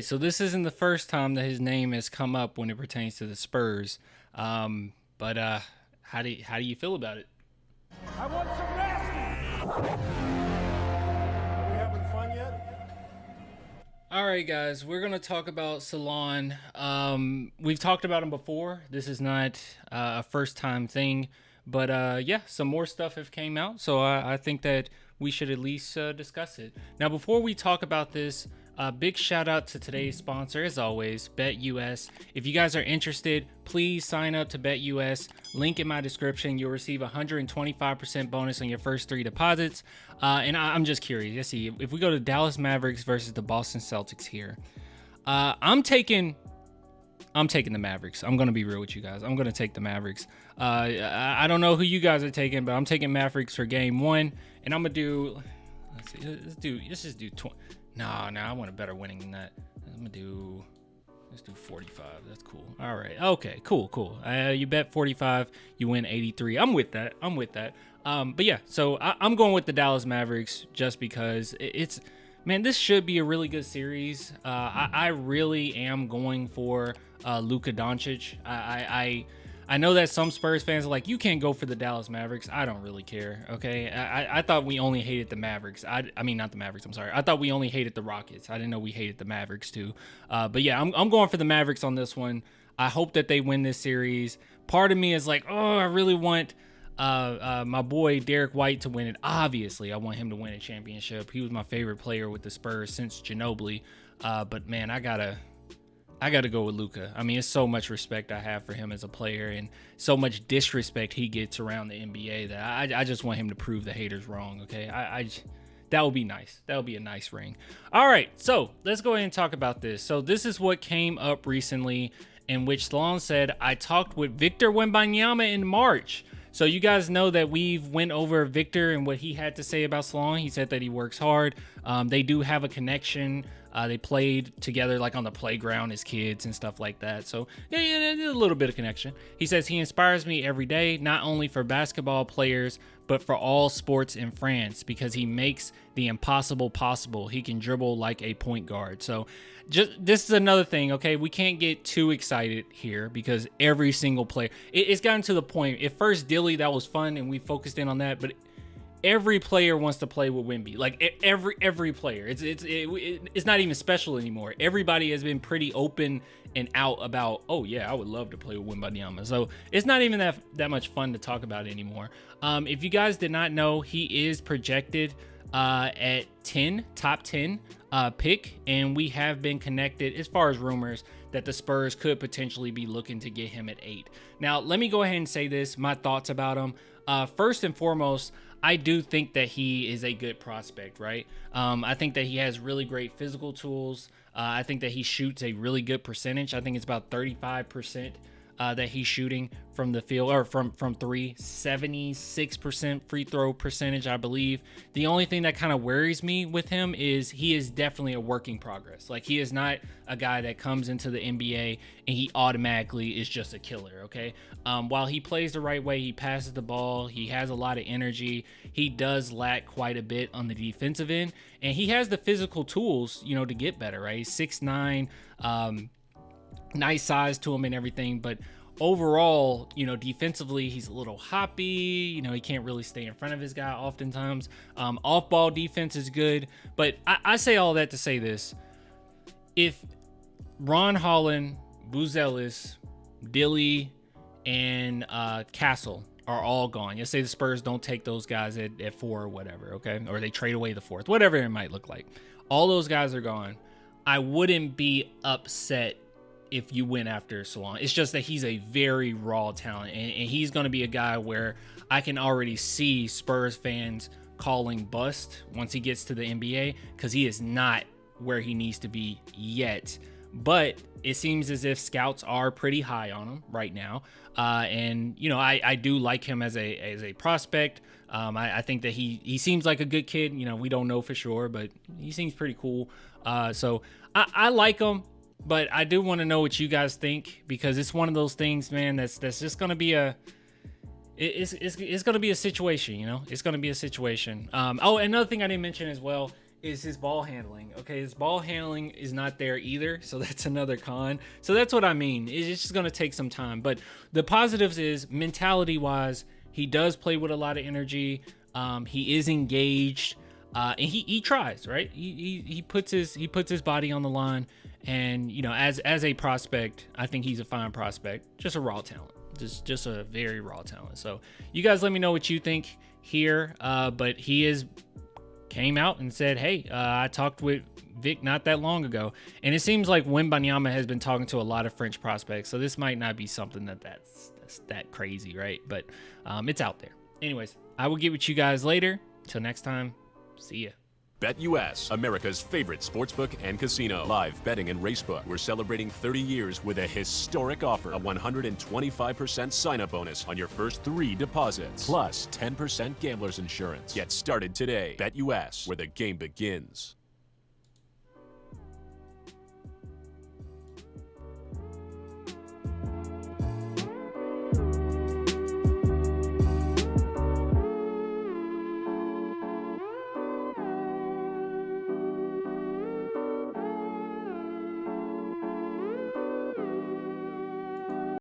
So this isn't the first time that his name has come up when it pertains to the Spurs. But how do you feel about it? I want some nasty. Are we having fun yet? All right, guys, we're gonna talk about Salaun. We've talked about him before. This is not a first time thing, but yeah, some more stuff have came out, so I think that we should at least discuss it. Now, before we talk about this, big shout out to today's sponsor, as always, BetUS. If you guys are interested, please sign up to BetUS. Link in my description. You'll receive 125% bonus on your first 3 deposits. And I'm just curious. Let's see. If we go to Dallas Mavericks versus the Boston Celtics here, I'm taking the Mavericks. I'm gonna be real with you guys. I'm gonna take the Mavericks. I don't know who you guys are taking, but I'm taking Mavericks for game 1, and I'm gonna do. Let's see. Let's just do 20. No, I want a better winning than that. Let's do 45. That's cool. All right. Okay. Cool. You bet 45, you win 83. I'm with that. But yeah, so I'm going with the Dallas Mavericks just because it's, man, this should be a really good series. I really am going for Luka Doncic. I know that some Spurs fans are like, you can't go for the Dallas Mavericks. I don't really care, okay? I thought we only hated the Mavericks. I mean, not the Mavericks, I'm sorry. I thought we only hated the Rockets. I didn't know we hated the Mavericks too. But yeah, I'm going for the Mavericks on this one. I hope that they win this series. Part of me is like, oh, I really want my boy Derek White to win it. Obviously, I want him to win a championship. He was my favorite player with the Spurs since Ginobili. But man, I gotta go with Luka. I mean, it's so much respect I have for him as a player, and so much disrespect he gets around the NBA that I just want him to prove the haters wrong. Okay, that would be nice. That would be a nice ring. All right, so let's go ahead and talk about this. So this is what came up recently, in which Salaun said, "I talked with Victor Wembanyama in March." So you guys know that we've went over Victor and what he had to say about Salaun. He said that he works hard. They do have a connection. They played together like on the playground as kids and stuff like that. So yeah, a little bit of connection. He says he inspires me every day, not only for basketball players, but for all sports in France, because he makes the impossible possible. He can dribble like a point guard. So just this is another thing, okay? We can't get too excited here because every single player, it's gotten to the point. At first, Dilly, that was fun and we focused in on that, but every player wants to play with Wemby. Like every player. It's not even special anymore. Everybody has been pretty open and out about, oh yeah, I would love to play with Wembanyama. So it's not even that much fun to talk about anymore. If you guys did not know, he is projected at 10, top 10 pick, and we have been connected as far as rumors that the Spurs could potentially be looking to get him at 8. Now, let me go ahead and say this, my thoughts about him. First and foremost, I do think that he is a good prospect, right? I think that he has really great physical tools. I think that he shoots a really good percentage. I think it's about 35% that he's shooting from the field, or from three. 76% free throw percentage, I believe. The only thing that kind of worries me with him is he is definitely a work in progress. Like, he is not a guy that comes into the NBA and he automatically is just a killer, okay? While he plays the right way, he passes the ball, he has a lot of energy, he does lack quite a bit on the defensive end, and he has the physical tools, to get better, right? He's 6'9", nice size to him and everything, but overall, defensively, he's a little hoppy. He can't really stay in front of his guy oftentimes. Off-ball defense is good, but I say all that to say this. If Ron Holland, Buzelis, Dilly, and Castle are all gone, let's say the Spurs don't take those guys at 4 or whatever, okay? Or they trade away the 4th, whatever it might look like. All those guys are gone. I wouldn't be upset if you went after Salaun. It's just that he's a very raw talent, and he's going to be a guy where I can already see Spurs fans calling bust once he gets to the NBA, because he is not where he needs to be yet. But it seems as if scouts are pretty high on him right now, and I do like him as a prospect. I think that he seems like a good kid. We don't know for sure, but he seems pretty cool. So I like him. But I do want to know what you guys think, because it's one of those things, man, that's just going to be it's going to be a situation, It's going to be a situation. Oh, another thing I didn't mention as well is his ball handling. Okay, his ball handling is not there either, so that's another con. So that's what I mean. It's just going to take some time. But the positives is mentality-wise, he does play with a lot of energy. He is engaged, and he tries, right? He puts his body on the line, and you know, as a prospect, I think he's a fine prospect. Just a raw talent, just a very raw talent. So you guys, let me know what you think here. But he came out and said, hey, I talked with Vic not that long ago, and it seems like Wembanyama has been talking to a lot of French prospects, so this might not be something that's that crazy, right? But it's out there. Anyways, I will get with you guys later. Till next time, see ya. BetUS, America's favorite sportsbook and casino. Live betting and racebook. We're celebrating 30 years with a historic offer. A 125% sign-up bonus on your first 3 deposits. Plus 10% gambler's insurance. Get started today. BetUS, where the game begins.